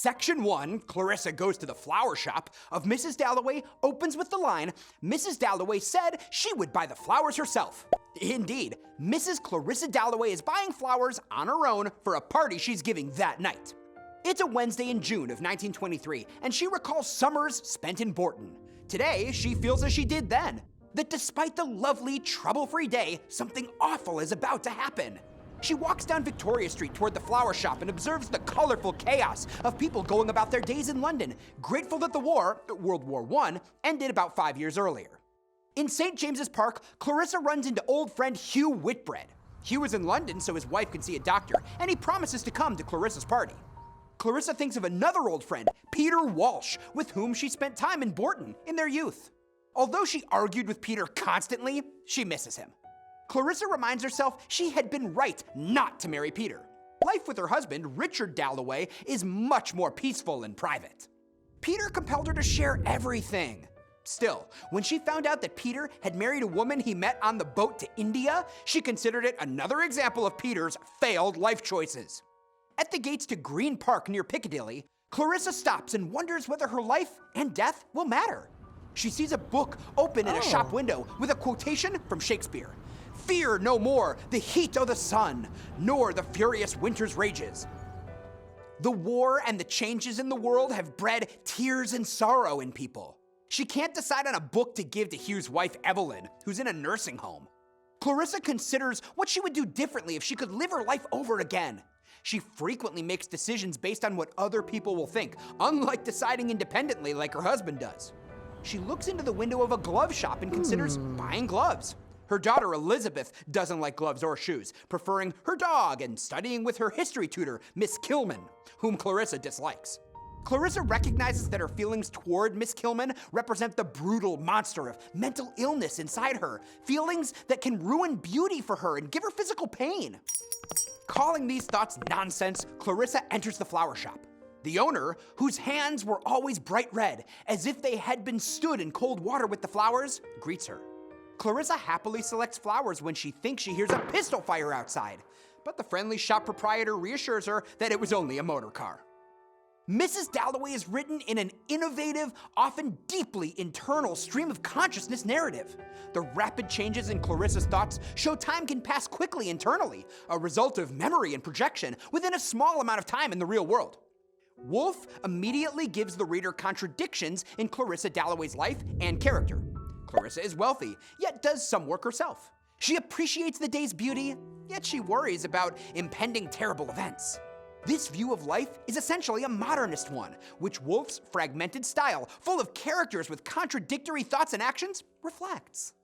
Section 1, Clarissa Goes to the Flower Shop, of Mrs. Dalloway opens with the line, Mrs. Dalloway said she would buy the flowers herself. Indeed, Mrs. Clarissa Dalloway is buying flowers on her own for a party she's giving that night. It's a Wednesday in June of 1923, and she recalls summers spent in Bourton. Today, she feels as she did then, that despite the lovely, trouble-free day, something awful is about to happen. She walks down Victoria Street toward the flower shop and observes the colorful chaos of people going about their days in London, grateful that the war, World War I, ended about 5 years earlier. In St. James's Park, Clarissa runs into old friend Hugh Whitbread. Hugh is in London so his wife can see a doctor, and he promises to come to Clarissa's party. Clarissa thinks of another old friend, Peter Walsh, with whom she spent time in Bourton in their youth. Although she argued with Peter constantly, she misses him. Clarissa reminds herself she had been right not to marry Peter. Life with her husband, Richard Dalloway, is much more peaceful and private. Peter compelled her to share everything. Still, when she found out that Peter had married a woman he met on the boat to India, she considered it another example of Peter's failed life choices. At the gates to Green Park near Piccadilly, Clarissa stops and wonders whether her life and death will matter. She sees a book open in a shop window with a quotation from Shakespeare. Fear no more the heat o' the sun, nor the furious winter's rages. The war and the changes in the world have bred tears and sorrow in people. She can't decide on a book to give to Hugh's wife, Evelyn, who's in a nursing home. Clarissa considers what she would do differently if she could live her life over again. She frequently makes decisions based on what other people will think, unlike deciding independently like her husband does. She looks into the window of a glove shop and considers buying gloves. Her daughter Elizabeth doesn't like gloves or shoes, preferring her dog and studying with her history tutor, Miss Kilman, whom Clarissa dislikes. Clarissa recognizes that her feelings toward Miss Kilman represent the brutal monster of mental illness inside her, feelings that can ruin beauty for her and give her physical pain. Calling these thoughts nonsense, Clarissa enters the flower shop. The owner, whose hands were always bright red, as if they had been stood in cold water with the flowers, greets her. Clarissa happily selects flowers when she thinks she hears a pistol fire outside, but the friendly shop proprietor reassures her that it was only a motor car. Mrs. Dalloway is written in an innovative, often deeply internal stream of consciousness narrative. The rapid changes in Clarissa's thoughts show time can pass quickly internally, a result of memory and projection within a small amount of time in the real world. Woolf immediately gives the reader contradictions in Clarissa Dalloway's life and character. Clarissa is wealthy, yet does some work herself. She appreciates the day's beauty, yet she worries about impending terrible events. This view of life is essentially a modernist one, which Woolf's fragmented style, full of characters with contradictory thoughts and actions, reflects.